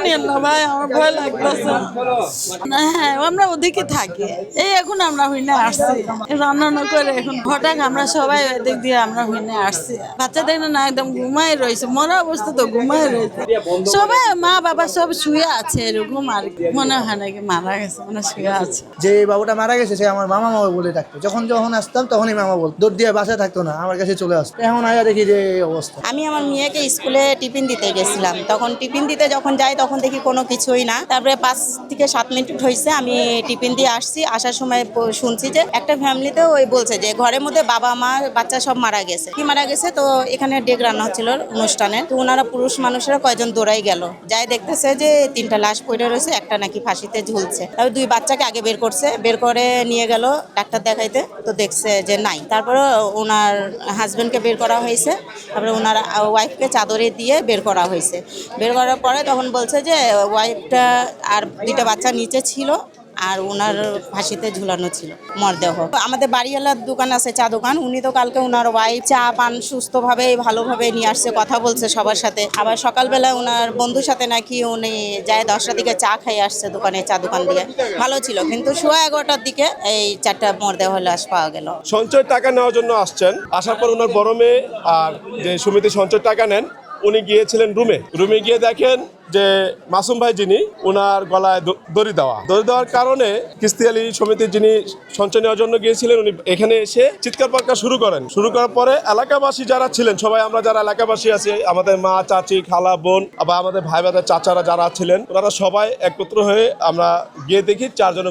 নিয়েন না ভাই, আমার ভয় লাগতেছে। হ্যাঁ, আমরা ওদিকে থাকি, এই এখন আমরা হইনে আসছি রান্না করে। এখন হঠাৎ আমরা সবাই এদিক দিয়ে আমরা হইনে আসছি। বাচ্চা দেখলে না একদম ঘুমাই রয়েছে, মরা অবস্থা তো ঘুমাই রয়েছে। সবাই মা বাবা সব শুয়ে আছে এরকম, আর মনে হয় নাকি মারা গেছে, মানে শুয়ে আছে। যে বাবুটা মারা গেছে সে আমার মামা মামা বলে ডাকতো। যখন যখন আসতাম তখনই মামা বলতো, দৌড় দিয়ে বাসায় থাকতো না, আমার কাছে চলে আসতো। এখন আয়া দেখি যে এই অবস্থা। আমি আমার মেয়েকে স্কুলে টিফিন দিতে গেছিলাম, তখন টিফিন দিতে যখন যাই তখন দেখি কোনো কিছুই না। তারপরে 5 থেকে 7 মিনিট হয়েছে আমি টিফিন দিয়ে আসছি, আসার সময় শুনছি যে একটা ফ্যামিলিতে ওই বলছে যে ঘরের মধ্যে বাবা মা বাচ্চা সব মারা গেছে। কি মারা গেছে? তো এখানে ডেক রান্না হচ্ছিল অনুষ্ঠানে, তো ওনারা পুরুষ মানুষেরা কয়জন দৌড়াই গেল, যাই দেখতেছে যে 3টা লাশ পড়ে রয়েছে, একটা নাকি ফাঁসিতে ঝুলছে। তারপর 2 বাচ্চাকে আগে বের করছে, বের করে নিয়ে গেল ডাক্তার দেখাইতে, তো দেখছে যে নাই। তারপরে ওনার হাজবেন্ডকে বের করা হয়েছে, তারপরে ওনার ওয়াইফকে চাদরে দিয়ে বের করা হয়েছে। বের করার পরে তখন বলছে যে ওয়াইফটা আর 2টা বাচ্চা নিচে ছিল, আর ওনার ফাঁসিতে ঝুলানো ছিল মরদেহ। আমাদের বাড়িওয়ালার দোকান আছে, চা দোকান, উনি তো কালকে ওনার ওয়াইফ চা পান সুস্থভাবে ভালোভাবে নিয়ে আসছে, কথা বলছে সবার সাথে। আবার সকালবেলা ওনার বন্ধুর সাথে নাকি উনি যায় 10টার দিকে চা খাই আসছে দোকানে, চা দোকান দিয়ে ভালো ছিল, কিন্তু 11:15টার দিকে এই 4টা মরদেহ লাশ পাওয়া গেল। সঞ্চয় টাকা নেওয়ার জন্য আসছেন, আসার পর ওনার বড় মেয়ে আর যে সমিতি সঞ্চয় টাকা নেন উনি গিয়েছিলেন রুমে গিয়ে দেখেন যে মাসুম ভাই যিনি, ওনার গলায় দড়ি দেওয়ার কারণে কিস্তি আলী সমিতির যিনি সঞ্চয় নেওয়ার জন্য গিয়েছিলেন উনি এখানে এসে চিৎকার পাটকার শুরু করার পরে এলাকাবাসী যারা ছিলেন, সবাই আমরা যারা এলাকাবাসী আছি, আমাদের মা চাচি খালা বোন আবার আমাদের ভাই ভাইদের চাচারা যারা ছিলেন, ওনারা সবাই একত্র হয়ে আমরা গিয়ে দেখি 4 জন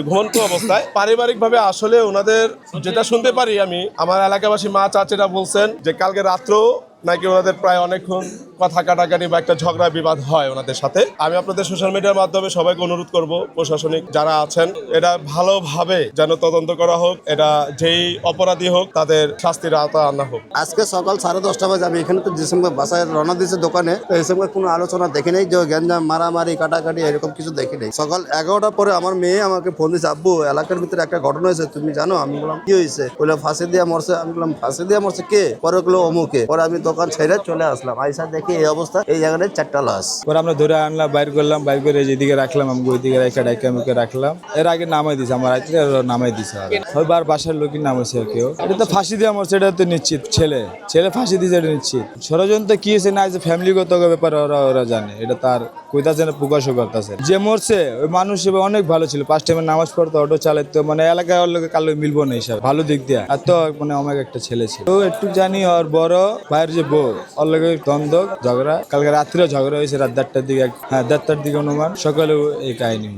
ঘুমন্ত অবস্থায়। পারিবারিকভাবে আসলে ওনাদের যেটা শুনতে পারি আমি, আমার এলাকাবাসী মা চাচিরা বলছেন যে কালকে রাত্রেও নাকি ওনাদের প্রায় অনেকক্ষণ কথা কাটাকাটি বা একটা ঝগড়া বিবাদ হয় ওনাদের সাথে। আমি আপনাদের সোশ্যাল মিডিয়ার মাধ্যমে সবাইকে অনুরোধ করব, প্রশাসনিক যারা আছেন এটা ভালোভাবে যেন তদন্ত করা হোক, এটা যেই অপরাধী হোক তাদের শাস্তির আওতায় আনা হোক। আজকে সকাল 10:30 বাজে আমি এখানে তো ডিসেম্বর বাসায় রওনা দিয়েছে দোকানে, তো এই সময় কোনো আলোচনা দেখি নেই, যে গ্যাঞ্জাম মারামারি কাটাকাটি এরকম কিছু দেখি নেই। সকাল 11টার পরে আমার মেয়ে আমাকে ফোন দিয়েছে, আব্বু এলাকার ভিতরে একটা ঘটনা হয়েছে, তুমি জানো? আমি বললাম কি হয়েছে? বলে ফাঁসি দিয়ে মরছে। আমি বললাম ফাঁসি দিয়ে মরছে কে? পরে বললো অমুকে। পরে আমি দোকান ছেড়ে চলে আসলাম, আইসা দেখি এই অবস্থা, এই জায়গায় 4টা লাশ। পরে আমরা ধরে আনলাম, বাইর করলাম, বাইর করে যেদিকে রাখলাম আমি ওইদিকে ডাইকা রাখলাম। এর আগে নামাই দিছে আমার আইতে, নামাই দিছে ওইবার বাসার লোকই নামাইছে কেউ। এটা তো ফাঁসি দিয়ে মরছে, এটা তো নিশ্চিত। ছেলে ফাঁসি দিয়েছে, এটা নিশ্চিত। ষড়যন্ত্র কি হয়েছে না হয়েছে ফ্যামিলিগত ব্যাপারে ওরা জানে, এটা তার কইতাছে না, প্রকাশও করতেছে। যে মরছে ওই মানুষ অনেক ভালো ছিল, 5 টাইমে নামাজ পড়তো, অটো চালাইতো, মানে এলাকায় ওর লোকে কালো মিলবো না হিসাব, ভালো দিক দিয়ে। আর তো মানে অনেক একটা ছেলে ছিল। তো একটু জানি ওর বড় ভাইয়ের যে বউ, ওর লোকে দ্বন্দ্ব ঝগড়া, কালকে রাত্রেও ঝগড়া হয়েছে রাত 1টার দিকে, 1:30টার দিকে অনুমান, সকালেও এই কাহিনী।